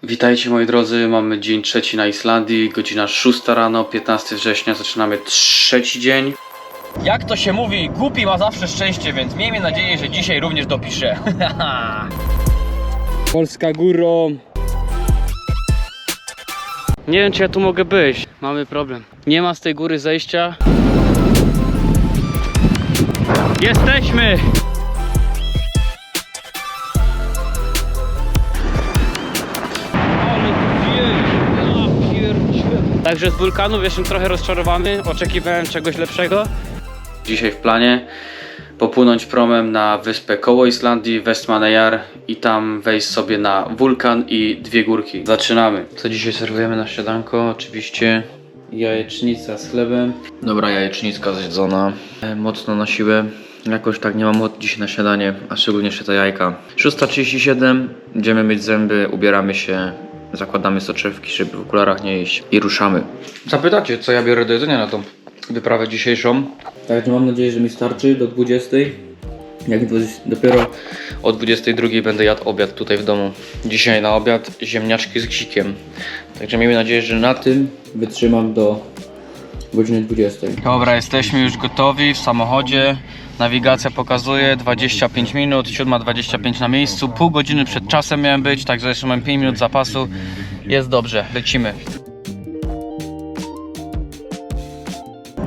Witajcie moi drodzy, mamy dzień trzeci na Islandii, godzina 6 rano, 15 września, zaczynamy trzeci dzień. Jak to się mówi, głupi ma zawsze szczęście, więc miejmy nadzieję, że dzisiaj również dopiszę. Polska górą. Nie wiem, czy ja tu mogę być. Mamy problem. Nie ma z tej góry zejścia. Jesteśmy! Także z wulkanów jestem trochę rozczarowany. Oczekiwałem czegoś lepszego. Dzisiaj w planie popłynąć promem na wyspę koło Islandii, Vestmannaeyjar, i tam wejść sobie na wulkan i dwie górki. Zaczynamy. Co dzisiaj serwujemy na śniadanko? Oczywiście jajecznica z chlebem. Dobra, jajecznicka zjedzona. Mocno na siłę. Jakoś tak nie mam mocy dzisiaj na śniadanie, a szczególnie jeszcze te jajka. 6:37, idziemy myć zęby, ubieramy się, zakładamy soczewki, żeby w okularach nie iść i ruszamy. Zapytacie, co ja biorę do jedzenia na tą wyprawę dzisiejszą? Także mam nadzieję, że mi starczy do 20. Jak dopiero o 22 będę jadł obiad tutaj w domu. Dzisiaj na obiad ziemniaczki z gzikiem. Także miejmy nadzieję, że na tym wytrzymam do godziny 20. Dobra, jesteśmy już gotowi w samochodzie. Nawigacja pokazuje 25 minut, 7:25 na miejscu. Pół godziny przed czasem miałem być, także jeszcze mam 5 minut zapasu. Jest dobrze, lecimy.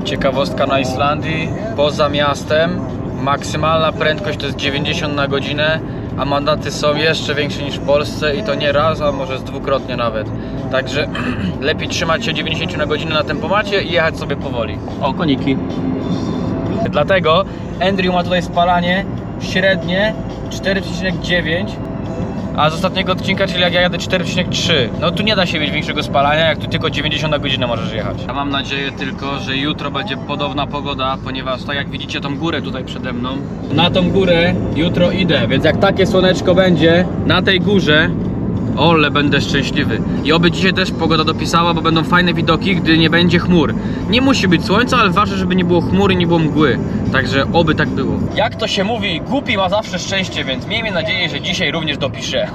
Ciekawostka na Islandii, poza miastem maksymalna prędkość to jest 90 na godzinę, a mandaty są jeszcze większe niż w Polsce i to nie raz, a może dwukrotnie nawet. Także lepiej trzymać się 90 na godzinę na tempomacie i jechać sobie powoli. O, koniki. Dlatego Andrew ma tutaj spalanie średnie 4,9, a z ostatniego odcinka, czyli jak ja jadę 4,3. No tu nie da się mieć większego spalania, jak tu tylko 90 na godzinę możesz jechać. Ja mam nadzieję tylko, że jutro będzie podobna pogoda, ponieważ tak jak widzicie tą górę tutaj przede mną, na tą górę jutro idę, więc jak takie słoneczko będzie na tej górze, ole, będę szczęśliwy. I oby dzisiaj też pogoda dopisała, bo będą fajne widoki, gdy nie będzie chmur. Nie musi być słońca, ale ważne, żeby nie było chmury, nie było mgły. Także oby tak było. Jak to się mówi, głupi ma zawsze szczęście, więc miejmy nadzieję, że dzisiaj również dopiszę.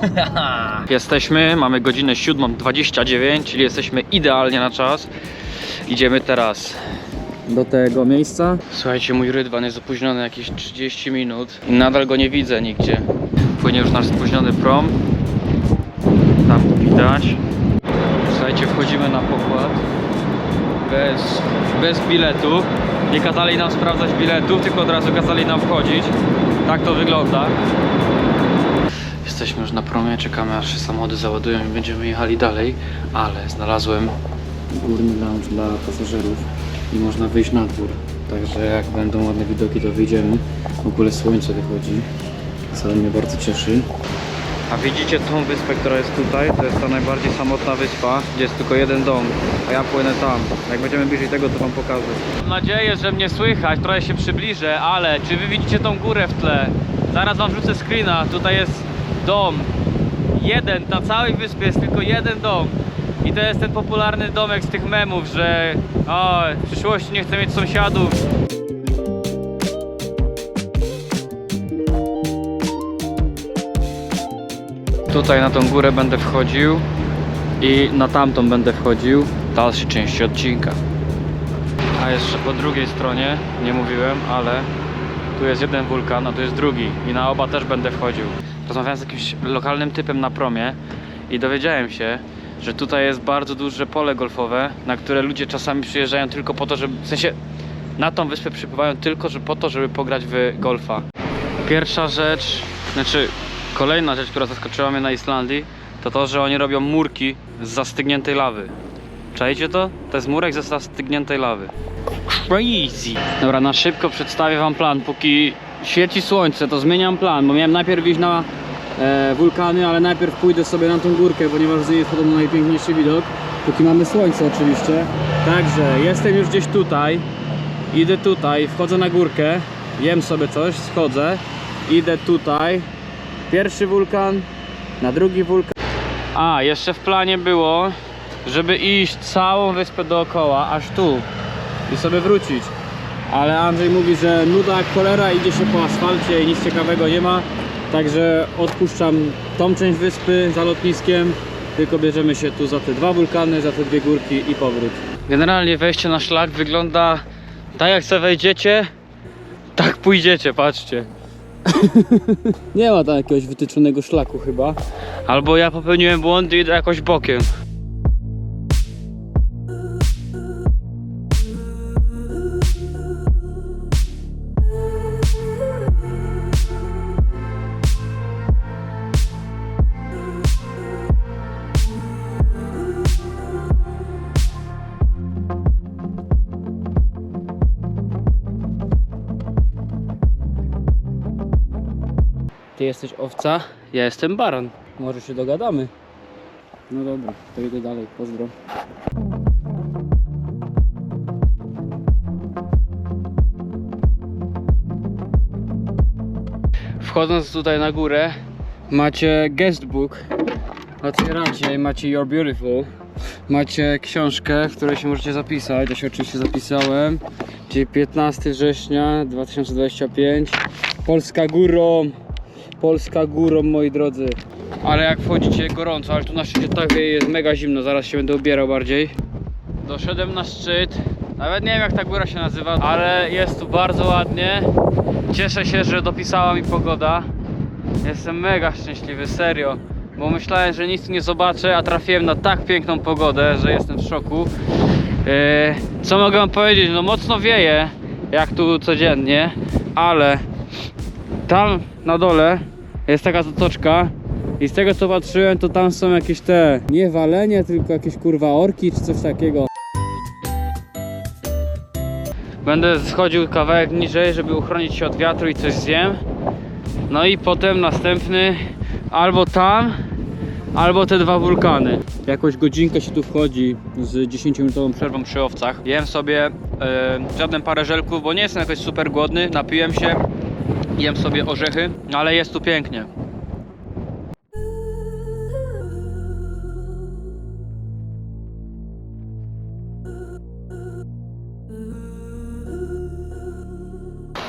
Jesteśmy, mamy godzinę 7:29, czyli jesteśmy idealnie na czas. Idziemy teraz do tego miejsca. Słuchajcie, mój rydwan jest opóźniony jakieś 30 minut i nadal go nie widzę nigdzie. Płynie już nasz spóźniony prom. Tam widać. Słuchajcie, wchodzimy na pokład bez biletu. Nie kazali nam sprawdzać biletów, tylko od razu kazali nam wchodzić. Tak to wygląda. Jesteśmy już na promie, czekamy aż się samochody załadują i będziemy jechali dalej. Ale znalazłem górny lounge dla pasażerów i można wyjść na dwór. Także jak będą ładne widoki, to wyjdziemy. W ogóle słońce wychodzi, co mnie bardzo cieszy. A widzicie tą wyspę, która jest tutaj? To jest ta najbardziej samotna wyspa, gdzie jest tylko jeden dom, a ja płynę tam. Jak będziemy bliżej tego, to wam pokażę. Mam nadzieję, że mnie słychać, trochę się przybliżę, ale czy wy widzicie tą górę w tle? Zaraz wam wrzucę screena, tutaj jest dom. Jeden, na całej wyspie jest tylko jeden dom. I to jest ten popularny domek z tych memów, że w przyszłości nie chcę mieć sąsiadów. Tutaj na tą górę będę wchodził i na tamtą będę wchodził w dalszej części odcinka. A jeszcze po drugiej stronie, nie mówiłem, ale tu jest jeden wulkan, a tu jest drugi i na oba też będę wchodził. Rozmawiałem z jakimś lokalnym typem na promie i dowiedziałem się, że tutaj jest bardzo duże pole golfowe, na które ludzie czasami przyjeżdżają tylko po to, żeby, w sensie na tą wyspę przypływają tylko po to, żeby pograć w golfa. Pierwsza rzecz, kolejna rzecz, która zaskoczyła mnie na Islandii, to to, że oni robią murki z zastygniętej lawy. Czajcie to? To jest murek ze zastygniętej lawy. Crazy! Dobra, na szybko przedstawię wam plan. Póki świeci słońce, to zmieniam plan, bo miałem najpierw iść na wulkany, ale najpierw pójdę sobie na tą górkę, ponieważ z niej jest podobno najpiękniejszy widok. Póki mamy słońce oczywiście. Także jestem już gdzieś tutaj. Idę tutaj, wchodzę na górkę, jem sobie coś, schodzę. Idę tutaj. Pierwszy wulkan, na drugi wulkan. A, jeszcze w planie było, żeby iść całą wyspę dookoła, aż tu i sobie wrócić. Ale Andrzej mówi, że nuda jak cholera, idzie się po asfalcie i nic ciekawego nie ma. Także odpuszczam tą część wyspy za lotniskiem, tylko bierzemy się tu za te 2 wulkany, za te 2 górki i powrót. Generalnie wejście na szlak wygląda tak, jak sobie wejdziecie, tak pójdziecie, patrzcie. Nie ma tam jakiegoś wytyczonego szlaku chyba. Albo ja popełniłem błąd i idę jakoś bokiem. Ty jesteś owca, ja jestem baran. Może się dogadamy. No dobra, to idę dalej, pozdro. Wchodząc tutaj na górę, macie guestbook. Otwieracie i macie You're Beautiful. Macie książkę, w której się możecie zapisać. Ja się oczywiście zapisałem. Czyli 15 września 2025. Polska górą. Polska górą, moi drodzy. Ale jak wchodzicie, gorąco, ale tu na szczycie tak wieje, jest mega zimno, zaraz się będę ubierał bardziej. Doszedłem na szczyt, nawet nie wiem jak ta góra się nazywa, ale jest tu bardzo ładnie. Cieszę się, że dopisała mi pogoda. Jestem mega szczęśliwy, serio. Bo myślałem, że nic tu nie zobaczę, a trafiłem na tak piękną pogodę, że jestem w szoku. Co mogę wam powiedzieć? No mocno wieje, jak tu codziennie, ale tam na dole jest taka zatoczka i z tego co patrzyłem, to tam są jakieś te, nie walenie, tylko jakieś kurwa orki czy coś takiego. Będę schodził kawałek niżej, żeby uchronić się od wiatru i coś zjem. No i potem następny albo tam, albo te 2 wulkany. Jakoś godzinkę się tu wchodzi z 10-minutową przerwą przy owcach. Jem sobie żadne parę żelków, bo nie jestem jakoś super głodny. Napiłem się, jem sobie orzechy, ale jest tu pięknie.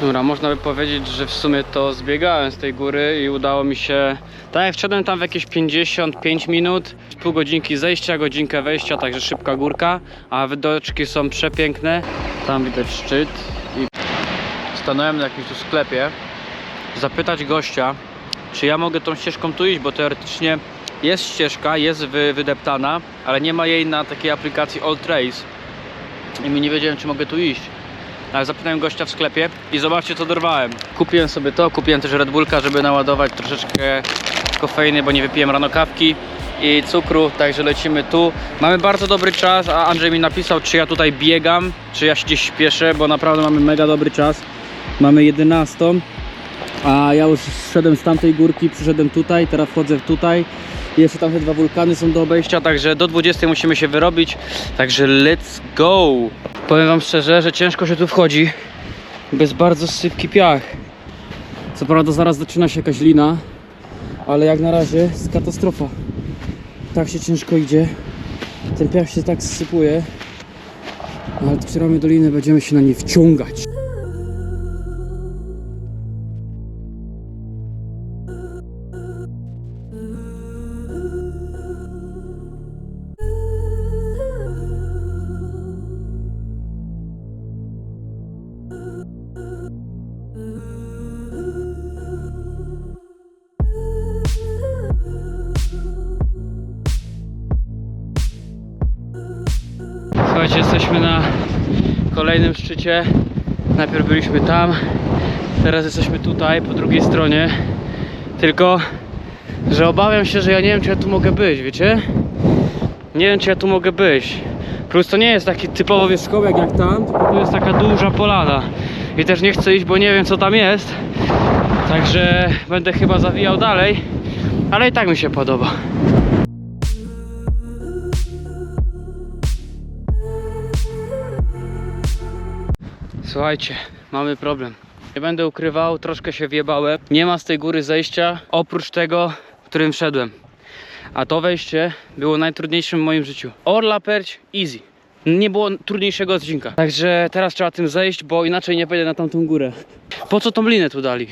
Dobra, można by powiedzieć, że w sumie to zbiegałem z tej góry i udało mi się. Tak jak wszedłem tam w jakieś 55 minut, pół godzinki zejścia, godzinkę wejścia, także szybka górka, a widoczki są przepiękne. Tam widać szczyt i stanąłem na jakimś tu sklepie zapytać gościa, czy ja mogę tą ścieżką tu iść, bo teoretycznie jest ścieżka, jest wydeptana, ale nie ma jej na takiej aplikacji All Trails i mi nie wiedziałem, czy mogę tu iść. Ale zapytałem gościa w sklepie i zobaczcie co dorwałem. Kupiłem sobie to, kupiłem też Red Bullka, żeby naładować troszeczkę kofeiny, bo nie wypiłem rano kawki i cukru, także lecimy tu. Mamy bardzo dobry czas, a Andrzej mi napisał, czy ja tutaj biegam, czy ja się gdzieś śpieszę, bo naprawdę mamy mega dobry czas. Mamy 11, a ja już zszedłem z tamtej górki, przyszedłem tutaj, teraz wchodzę tutaj. Jeszcze tam te 2 wulkany są do obejścia, także do 20 musimy się wyrobić, także let's go! Powiem wam szczerze, że ciężko się tu wchodzi, bo jest bardzo sypki piach. Co prawda zaraz zaczyna się jakaś lina, ale jak na razie jest katastrofa. Tak się ciężko idzie, ten piach się tak zsypuje, ale docieramy do liny, będziemy się na nie wciągać. Słuchajcie, jesteśmy na kolejnym szczycie. Najpierw byliśmy tam, teraz jesteśmy tutaj, po drugiej stronie. Tylko, że obawiam się, że ja nie wiem, czy ja tu mogę być, wiecie? Nie wiem, czy ja tu mogę być. Plus to nie jest taki typowo wierzchołek jak tam, tylko tu jest taka duża polana. I też nie chcę iść, bo nie wiem, co tam jest. Także będę chyba zawijał dalej, ale i tak mi się podoba. Słuchajcie, mamy problem. Nie będę ukrywał, troszkę się wjebałem. Nie ma z tej góry zejścia, oprócz tego, którym wszedłem. A to wejście było najtrudniejszym w moim życiu. Orla Perć, easy. Nie było trudniejszego odcinka. Także teraz trzeba tym zejść, bo inaczej nie pójdę na tamtą górę. Po co tą linę tu dali?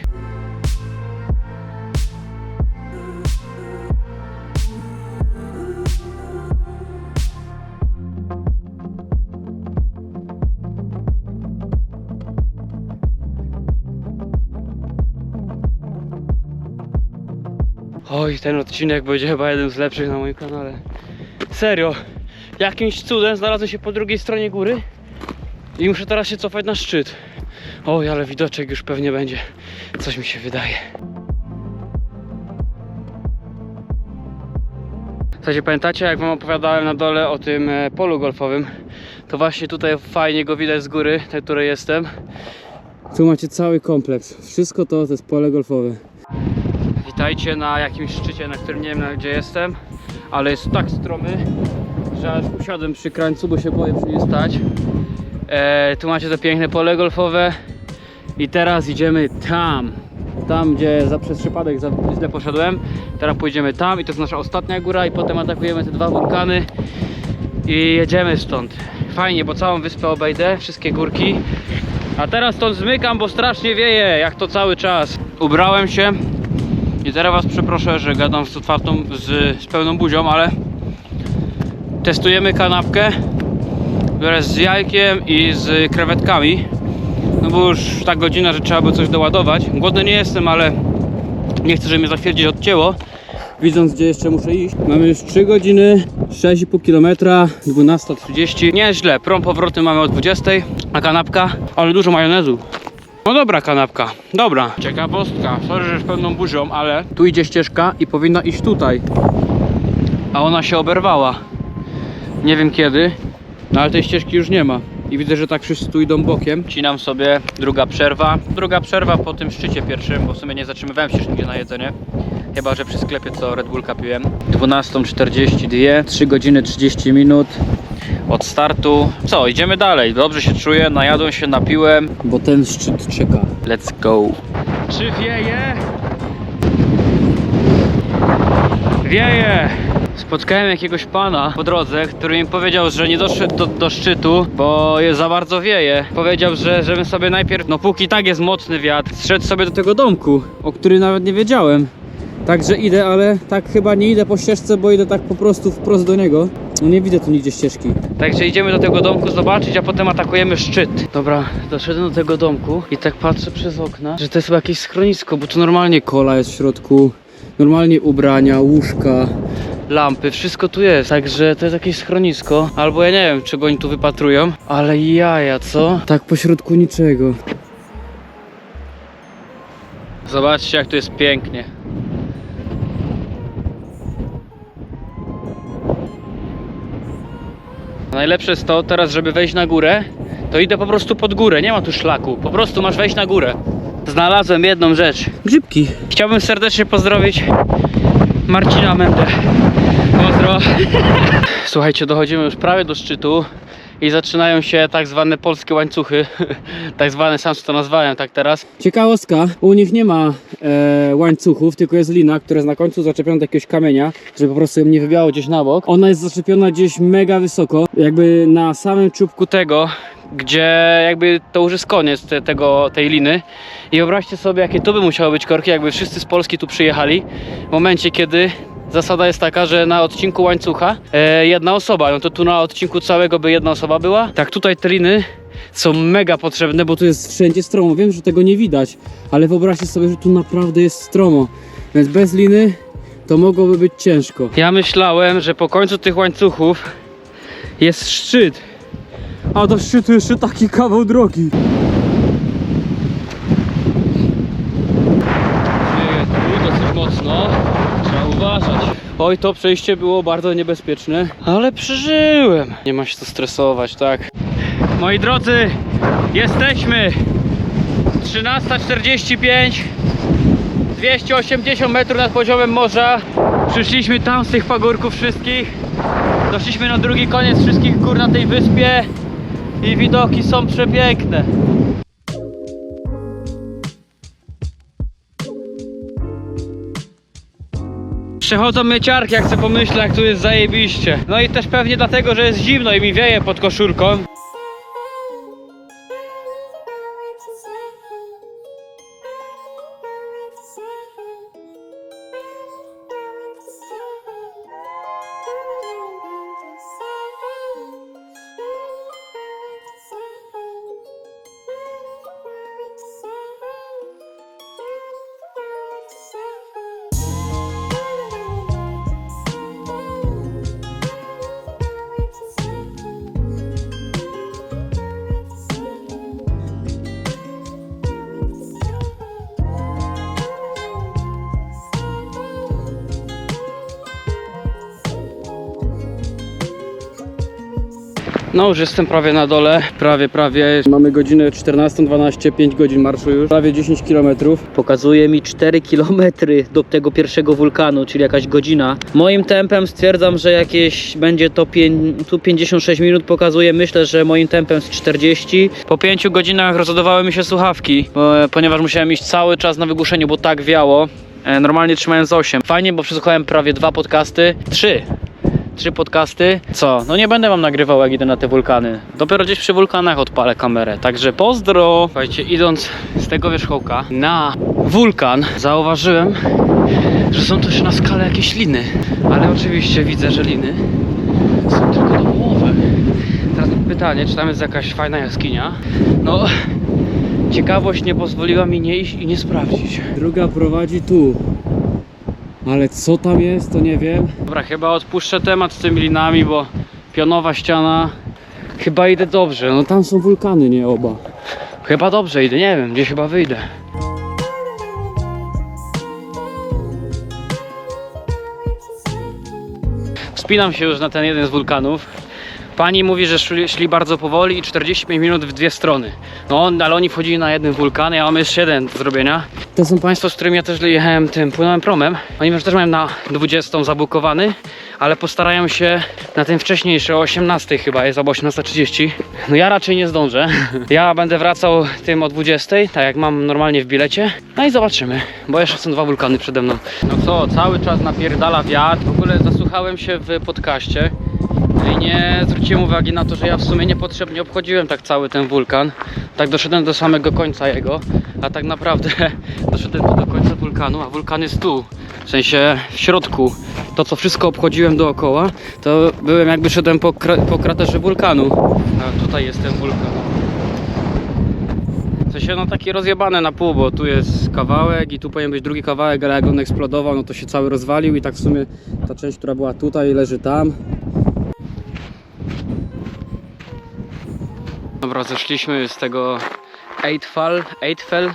Oj, ten odcinek będzie chyba jeden z lepszych na moim kanale. Serio, jakimś cudem znalazłem się po drugiej stronie góry i muszę teraz się cofać na szczyt. Oj, ale widoczek już pewnie będzie. Coś mi się wydaje. Słuchajcie, pamiętacie jak wam opowiadałem na dole o tym polu golfowym? To właśnie tutaj fajnie go widać z góry, na której jestem. Tu macie cały kompleks. Wszystko to jest pole golfowe. Witajcie na jakimś szczycie, na którym nie wiem gdzie jestem, ale jest tak stromy, że aż usiadłem przy krańcu, bo się boję przy nim stać. Tu macie to piękne pole golfowe i teraz idziemy tam gdzie przez przypadek źle poszedłem. Teraz pójdziemy tam i to jest nasza ostatnia góra i potem atakujemy te dwa wulkany i jedziemy stąd. Fajnie, bo całą wyspę obejdę, wszystkie górki. A teraz stąd zmykam, bo strasznie wieje, jak to cały czas. Ubrałem się i teraz was przeproszę, że gadam z otwartą, z pełną buzią, ale testujemy kanapkę, która jest z jajkiem i z krewetkami. No bo już tak godzina, że trzeba by coś doładować. Głodny nie jestem, ale nie chcę, żeby mnie zatwierdzić odcięło. Widząc gdzie jeszcze muszę iść. Mamy już 3 godziny, 6,5 km, 12:30. Nieźle, prom powrotny mamy o 20, a kanapka, ale dużo majonezu. No dobra kanapka, dobra. Ciekawostka, sorry, że z pełną buzią, ale tu idzie ścieżka i powinna iść tutaj. A ona się oberwała. Nie wiem kiedy, no ale tej ścieżki już nie ma. I widzę, że tak wszyscy tu idą bokiem. Cinam sobie druga przerwa po tym szczycie pierwszym, bo w sumie nie zatrzymywałem się nigdzie na jedzenie. Chyba że przy sklepie co Red Bullka piłem. 12:42, 3 godziny 30 minut od startu. Co, idziemy dalej. Dobrze się czuję, najadłem się, napiłem, bo ten szczyt czeka. Let's go. Czy wieje? Wieje! Spotkałem jakiegoś pana po drodze, który mi powiedział, że nie doszedł do szczytu, bo jest za bardzo wieje. Powiedział, że żebym sobie najpierw, no póki tak jest mocny wiatr, zszedł sobie do tego domku, o którym nawet nie wiedziałem. Także idę, ale tak chyba nie idę po ścieżce, bo idę tak po prostu wprost do niego. No nie widzę tu nigdzie ścieżki. Także idziemy do tego domku zobaczyć, a potem atakujemy szczyt. Dobra, doszedłem do tego domku i tak patrzę przez okna, że to jest chyba jakieś schronisko, bo tu normalnie kola jest w środku, normalnie ubrania, łóżka, lampy, wszystko tu jest. Także to jest jakieś schronisko, albo ja nie wiem, czego oni tu wypatrują, ale jaja, co? Tak pośrodku niczego. Zobaczcie jak tu jest pięknie. Najlepsze jest to teraz, żeby wejść na górę, to idę po prostu pod górę, nie ma tu szlaku, po prostu masz wejść na górę. Znalazłem jedną rzecz. Grzybki. Chciałbym serdecznie pozdrowić Marcina Mendę. Pozdro. Słuchajcie, dochodzimy już prawie do szczytu i zaczynają się tak zwane polskie łańcuchy. Tak zwane, sam to nazwałem tak teraz. Ciekawostka, u nich nie ma łańcuchów, tylko jest lina, która jest na końcu zaczepiona do jakiegoś kamienia, żeby po prostu ją nie wybiało gdzieś na bok. Ona jest zaczepiona gdzieś mega wysoko, jakby na samym czubku tego, gdzie jakby to już jest koniec tej liny. I wyobraźcie sobie, jakie tu by musiały być korki, jakby wszyscy z Polski tu przyjechali w momencie, kiedy zasada jest taka, że na odcinku łańcucha jedna osoba, no to tu na odcinku całego by jedna osoba była. Tak, tutaj te liny są mega potrzebne, bo tu jest wszędzie stromo. Wiem, że tego nie widać, ale wyobraźcie sobie, że tu naprawdę jest stromo, więc bez liny to mogłoby być ciężko. Ja myślałem, że po końcu tych łańcuchów jest szczyt, a do szczytu jeszcze taki kawał drogi. Wieje tu dosyć mocno, trzeba uważać. Oj, to przejście było bardzo niebezpieczne, ale przeżyłem. Nie ma się co stresować, tak? Moi drodzy, jesteśmy 13:45, 280 metrów nad poziomem morza. Przyszliśmy tam z tych pagórków wszystkich. Doszliśmy na drugi koniec wszystkich gór na tej wyspie i widoki są przepiękne. Przechodzą mnie ciarki, jak sobie pomyślę, jak tu jest zajebiście. No i też pewnie dlatego, że jest zimno i mi wieje pod koszulką. No już jestem prawie na dole, prawie. Mamy godzinę 14:12, 5 godzin marszu już, prawie 10 km. Pokazuje mi 4 km do tego pierwszego wulkanu, czyli jakaś godzina. Moim tempem stwierdzam, że jakieś będzie to tu 56 minut pokazuje, myślę, że moim tempem z 40. Po 5 godzinach rozładowały mi się słuchawki, ponieważ musiałem iść cały czas na wygłuszeniu, bo tak wiało. Normalnie trzymałem z 8. Fajnie, bo przesłuchałem prawie 2 podcasty, 3 podcasty. Co? No nie będę wam nagrywał, jak idę na te wulkany. Dopiero gdzieś przy wulkanach odpalę kamerę. Także pozdro! Słuchajcie, idąc z tego wierzchołka na wulkan, zauważyłem, że są też na skale jakieś liny. Ale oczywiście widzę, że liny są tylko domowe. Teraz pytanie, czy tam jest jakaś fajna jaskinia? No, ciekawość nie pozwoliła mi nie iść i nie sprawdzić. Druga prowadzi tu. Ale co tam jest, to nie wiem. Dobra, chyba odpuszczę temat z tymi linami, bo pionowa ściana. Chyba idę dobrze. No tam są wulkany, nie oba. Chyba dobrze idę, nie wiem, gdzieś chyba wyjdę. Wspinam się już na ten jeden z wulkanów. Pani mówi, że szli bardzo powoli i 45 minut w dwie strony. No, ale oni wchodzili na jeden wulkan, ja mam jeszcze jeden do zrobienia. To są państwo, z którymi ja też jechałem płynąłem promem. Oni już też mają na 20 zabukowany, ale postarają się na ten wcześniejszy, o 18 chyba jest, albo 18:30. No ja raczej nie zdążę. Ja będę wracał tym o 20, tak jak mam normalnie w bilecie. No i zobaczymy, bo jeszcze są 2 wulkany przede mną. No co, cały czas napierdala wiatr. W ogóle zasłuchałem się w podcaście. I nie zwróciłem uwagi na to, że ja w sumie niepotrzebnie obchodziłem tak cały ten wulkan. Tak doszedłem do samego końca jego, a tak naprawdę doszedłem tu do końca wulkanu, a wulkan jest tu. W sensie w środku. To co wszystko obchodziłem dookoła, to byłem jakby szedłem po kraterze wulkanu. A tutaj jest ten wulkan. W sensie no taki rozjebane na pół, bo tu jest kawałek i tu powinien być drugi kawałek, ale jak on eksplodował, no to się cały rozwalił i tak w sumie ta część, która była tutaj, leży tam. Dobra, zeszliśmy z tego Eidfell,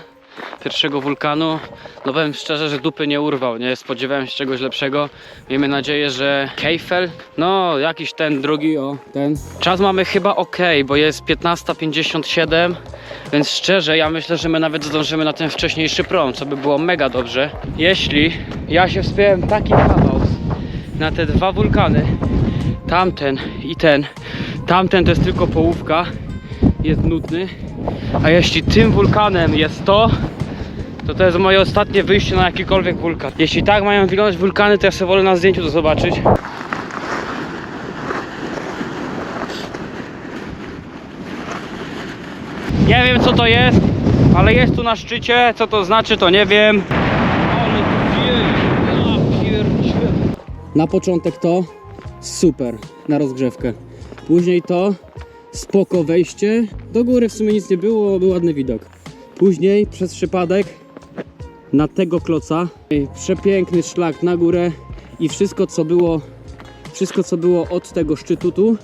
pierwszego wulkanu. No powiem szczerze, że dupy nie urwał, nie? Spodziewałem się czegoś lepszego. Miejmy nadzieję, że Keifel, no jakiś ten drugi, o ten. Czas mamy chyba ok, bo jest 15:57, więc szczerze ja myślę, że my nawet zdążymy na ten wcześniejszy prom, co by było mega dobrze. Jeśli ja się wspiąłem taki kawał na te 2 wulkany, tamten i ten, tamten to jest tylko połówka, jest nudny, a jeśli tym wulkanem jest to jest moje ostatnie wyjście na jakikolwiek wulkan. Jeśli tak mają wyglądać wulkany, to ja sobie wolę na zdjęciu to zobaczyć. Nie wiem co to jest, ale jest tu na szczycie, co to znaczy to nie wiem. Ale tu wieje, na początek to super, na rozgrzewkę. Później to spoko wejście. Do góry w sumie nic nie było, był ładny widok. Później przez przypadek na tego kloca przepiękny szlak na górę i wszystko co było od tego szczytu tu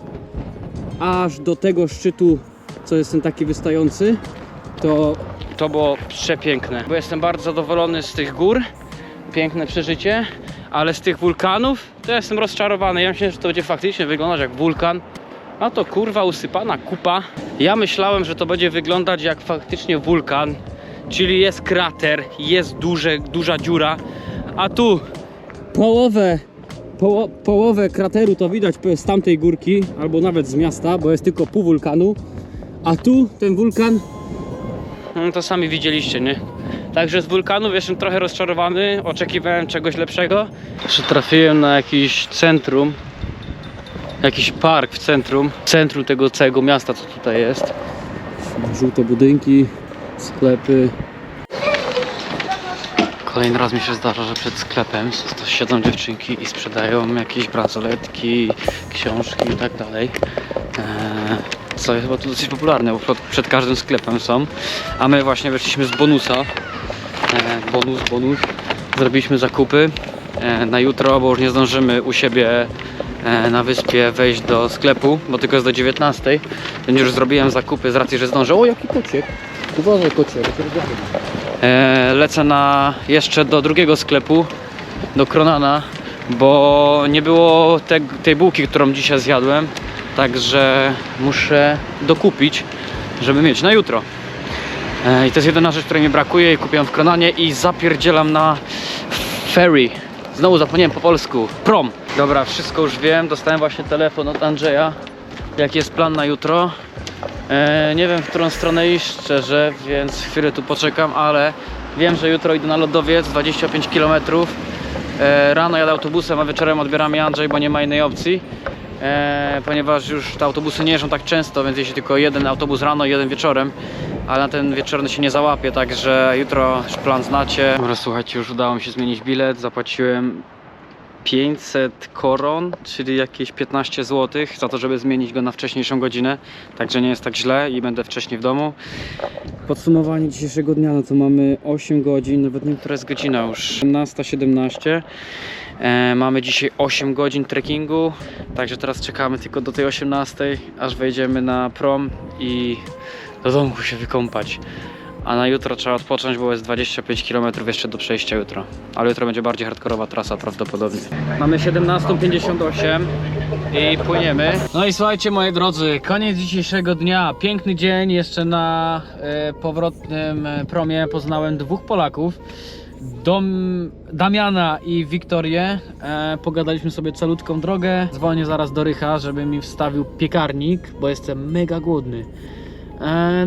aż do tego szczytu, co jest ten taki wystający, to było przepiękne, bo jestem bardzo zadowolony z tych gór, piękne przeżycie, ale z tych wulkanów to ja jestem rozczarowany. Ja myślę, że to będzie faktycznie wyglądać jak wulkan, a to kurwa usypana kupa. Ja myślałem, że to będzie wyglądać jak faktycznie wulkan, czyli jest krater, jest duża dziura, a tu połowę krateru to widać z tamtej górki, albo nawet z miasta, bo jest tylko pół wulkanu, a tu ten wulkan, no to sami widzieliście, nie? Także z wulkanów jestem trochę rozczarowany, oczekiwałem czegoś lepszego. Jeszcze trafiłem na jakiś centrum, jakiś park w centrum tego całego miasta, co tutaj jest. Żółte budynki, sklepy. Kolejny raz mi się zdarza, że przed sklepem siedzą dziewczynki i sprzedają jakieś bransoletki, książki i tak dalej. Co jest chyba tu dosyć popularne, bo przed każdym sklepem są. A my właśnie weszliśmy z bonusa. Bonus. Zrobiliśmy zakupy na jutro, bo już nie zdążymy u siebie na wyspie wejść do sklepu, bo tylko jest do 19. Więc już zrobiłem zakupy z racji, że zdążę. O, jaki kociek! Uważaj, kociek. Lecę jeszcze do drugiego sklepu, do Kronana, bo nie było tej bułki, którą dzisiaj zjadłem. Także muszę dokupić, żeby mieć na jutro. I to jest jedyna rzecz, której mi brakuje i kupiłem w Kronanie i zapierdzielam na ferry. Znowu zapomniałem po polsku. Prom. Dobra, wszystko już wiem. Dostałem właśnie telefon od Andrzeja. Jaki jest plan na jutro? Nie wiem, w którą stronę iść szczerze, więc chwilę tu poczekam, ale wiem, że jutro idę na lodowiec 25 km. Rano jadę autobusem, a wieczorem odbiera mnie Andrzej, bo nie ma innej opcji. Ponieważ już te autobusy nie jeżdżą tak często, więc jeśli tylko jeden autobus rano i jeden wieczorem, ale na ten wieczorny się nie załapie, także jutro już plan znacie. Dobra, słuchajcie, już udało mi się zmienić bilet, zapłaciłem 500 koron, czyli jakieś 15 zł za to, żeby zmienić go na wcześniejszą godzinę, także nie jest tak źle i będę wcześniej w domu. Podsumowanie dzisiejszego dnia, no to mamy 8 godzin, nawet nie wiem, która jest godzina już, 17:17. Mamy dzisiaj 8 godzin trekkingu, także teraz czekamy tylko do tej 18, aż wejdziemy na prom i do domku się wykąpać. A na jutro trzeba odpocząć, bo jest 25 km jeszcze do przejścia jutro. Ale jutro będzie bardziej hardkorowa trasa prawdopodobnie. Mamy 17:58 i płyniemy. No i słuchajcie, moi drodzy, koniec dzisiejszego dnia. Piękny dzień, jeszcze na powrotnym promie poznałem 2 Polaków. Damiana i Wiktorię. Pogadaliśmy sobie calutką drogę. Dzwonię zaraz do Rycha, żeby mi wstawił piekarnik, bo jestem mega głodny.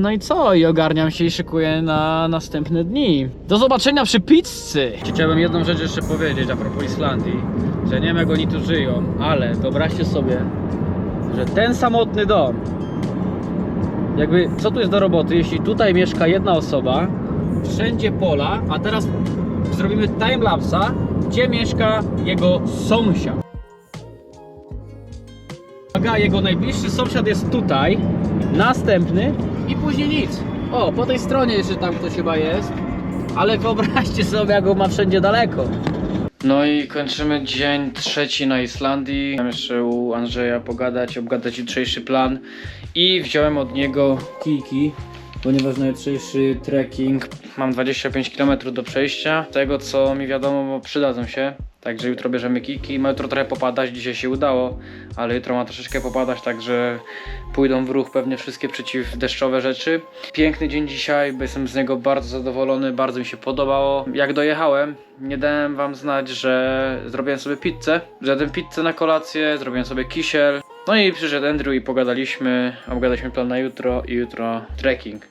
No i co? I ogarniam się i szykuję na następne dni. Do zobaczenia przy pizzy! Chciałbym jedną rzecz jeszcze powiedzieć a propos Islandii, że nie wiem jak oni tu żyją, ale wyobraźcie sobie, że ten samotny dom, jakby co tu jest do roboty, jeśli tutaj mieszka jedna osoba, wszędzie pola, a teraz zrobimy timelapsa, gdzie mieszka jego sąsiad. Uwaga, jego najbliższy sąsiad jest tutaj, następny i później nic. O, po tej stronie jeszcze tam ktoś chyba jest, ale wyobraźcie sobie, jak go ma wszędzie daleko. No i kończymy dzień 3 na Islandii. Chciałem jeszcze u Andrzeja pogadać, obgadać jutrzejszy plan i wziąłem od niego kijki, ponieważ na jutrzejszy trekking mam 25 km do przejścia. Tego co mi wiadomo, przydadzą się. Także jutro bierzemy kijki, ma jutro trochę popadać, dzisiaj się udało, ale jutro ma troszeczkę popadać, także pójdą w ruch pewnie wszystkie przeciwdeszczowe rzeczy. Piękny dzień dzisiaj, bo jestem z niego bardzo zadowolony, bardzo mi się podobało. Jak dojechałem, nie dałem wam znać, że zrobiłem sobie pizzę. Zjadłem pizzę na kolację, zrobiłem sobie kisiel. No i przyszedł Andrew i pogadaliśmy, obgadaliśmy plan na jutro i jutro trekking.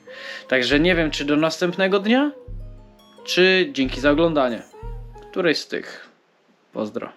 Także nie wiem, czy do następnego dnia, czy dzięki za oglądanie. Któreś z tych. Pozdro.